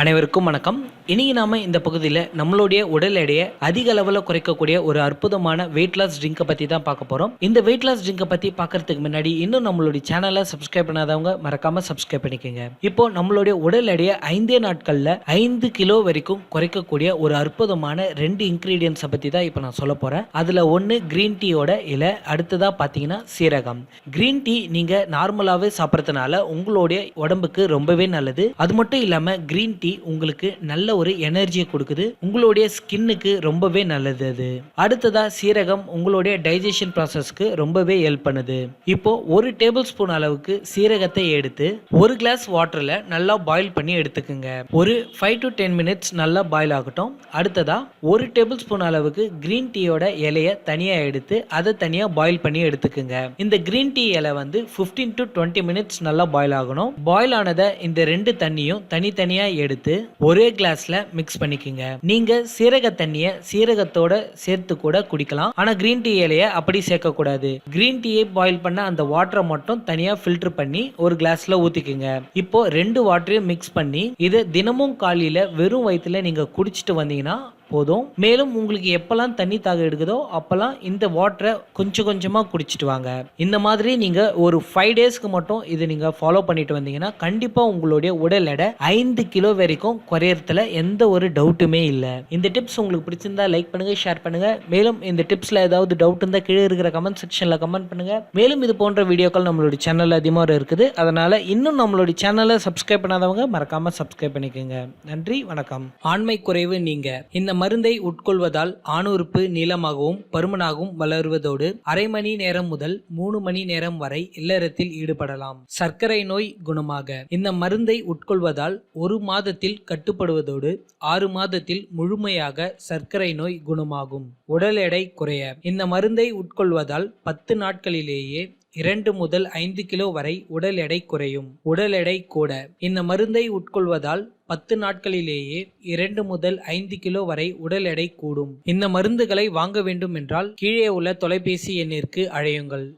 அனைவருக்கும் வணக்கம். இன்னைக்கு நாம இந்த பகுதியில் நம்மளுடைய உடல் எடையை அதிக அளவில் குறைக்கக்கூடிய ஒரு அற்புதமான வெயிட் லாஸ் ட்ரிங்கை பற்றி தான் பார்க்க போகிறோம். இந்த வெயிட் லாஸ் ட்ரிங்கை பற்றி பார்க்கறதுக்கு முன்னாடி இன்னும் நம்மளுடைய சேனலை சப்ஸ்கிரைப் பண்ணாதவங்க மறக்காம சப்ஸ்கிரைப் பண்ணிக்கோங்க. இப்போ நம்மளுடைய உடல் எடையை 5 நாட்களில் 5 கிலோ வரைக்கும் குறைக்கக்கூடிய ஒரு அற்புதமான 2 இன்கிரீடியன்ஸை பற்றி தான் இப்போ நான் சொல்ல போகிறேன். அதில் ஒன்று கிரீன் டீயோட இலை, அடுத்ததாக பார்த்தீங்கன்னா சீரகம். கிரீன் டீ நீங்கள் நார்மலாகவே சாப்பிட்றதுனால உங்களுடைய உடம்புக்கு ரொம்பவே நல்லது. அது மட்டும் இல்லாமல் கிரீன் டீ உங்களுக்கு நல்ல ஒரு எனர்ஜியை கொடுக்குது, உங்களுடைய ஸ்கின்னுக்கு ரொம்பவே நல்லது. அது அடுத்ததா சீரகம் உங்களுடைய டைஜஷன் ப்ராசஸ்க்கு ரொம்பவே ஹெல்ப் பண்ணுது. இப்போ ஒரு டேபிள் ஸ்பூன் அளவுக்கு சீரகத்தை எடுத்து ஒரு கிளாஸ் வாட்டர்ல நல்லா பாயில் பண்ணி எடுத்துக்கோங்க. ஒரு 5 to 10 மினிட்ஸ் நல்லா பாயில் ஆகட்டும். அடுத்ததா ஒரு டேபிள் ஸ்பூன் அளவுக்கு கிரீன் டீயோட இலையை தனியா எடுத்து அதை தனியா பாயில் பண்ணி எடுத்துக்கோங்க. இந்த கிரீன் டீ இலை 15 to 20 மினிட்ஸ் நல்லா பாயில் ஆகணும். பாயில் ஆனதை இந்த 2 தண்ணியும் தனித்தனியா எடுத்து ஒரே கிளாஸ்ல மிக்ஸ் பண்ணிக்கோங்க. நீங்க சீரக தண்ணிய சீரகத்தோட சேர்த்து கூட குடிக்கலாம். ஆனா கிரீன் டீ இலைய அப்படி சேர்க்க கூடாது. கிரீன் டீயை பாயில் பண்ண அந்த வாட்டரை மட்டும் தனியா ஃபில்டர் பண்ணி ஒரு கிளாஸ்ல ஊத்திக்கோங்க. இப்போ 2 வாட்டரையும் மிக்ஸ் பண்ணி இதை தினமும் காலையில வெறும் வயிற்றுல நீங்க குடிச்சிட்டு வந்தீங்கன்னா போதும். மேலும் உங்களுக்கு எப்பெல்லாம் தண்ணி தாக எடுக்குதோ அப்பெல்லாம் இந்த வாட்டரை கொஞ்சம் கொஞ்சமா குடிச்சிட்டு வாங்க. இந்த மாதிரி நீங்க ஒரு 5 டேஸ்க்கு மட்டும் இதை நீங்க ஃபாலோ பண்ணிட்டு வந்தீங்கன்னா கண்டிப்பா உங்களுடைய உடல் எடை 5 கிலோ வரைக்கும் குறையறதுல எந்த ஒரு டவுட்டுமே இல்லை. இந்த டிப்ஸ் உங்களுக்கு பிடிச்சிருந்தா லைக் பண்ணுங்க, ஷேர் பண்ணுங்க. மேலும் இந்த டிப்ஸ்ல ஏதாவது டவுட் இருந்தா கீழே இருக்கிற கமெண்ட் செக்ஷன்ல கமெண்ட் பண்ணுங்க. மேலும் இது போன்ற வீடியோக்கள் நம்மளுடைய சேனல்ல அதிகமாக இருக்குது. அதனால இன்னும் நம்மளுடைய சேனலை சப்ஸ்கிரைப் பண்ணாதவங்க மறக்காம சப்ஸ்கிரைப் பண்ணிக்கோங்க. நன்றி, வணக்கம். ஆண்மை குறைவு நீங்க இந்த மருந்தை உட்கொள்வதால் ஆணுறுப்பு நீளமாகவும் பருமனாகவும் வளருவதோடு அரை மணி நேரம் முதல் 3 மணி நேரம் வரை இல்லறத்தில் ஈடுபடலாம். சர்க்கரை நோய் குணமாக இந்த மருந்தை உட்கொள்வதால் 1 மாதத்தில் கட்டுப்படுவதோடு 6 மாதத்தில் முழுமையாக சர்க்கரை நோய் குணமாகும். உடல் எடை குறைய இந்த மருந்தை உட்கொள்வதால் 10 நாட்களிலேயே 2 முதல் 5 கிலோ வரை உடல் எடை குறையும். உடல் எடை கூட இந்த மருந்தை உட்கொள்வதால் 10 நாட்களிலேயே 2 முதல் 5 கிலோ வரை உடல் எடை கூடும். இந்த மருந்துகளை வாங்க வேண்டும் என்றால் கீழே உள்ள தொலைபேசி எண்ணிற்கு அழையுங்கள்.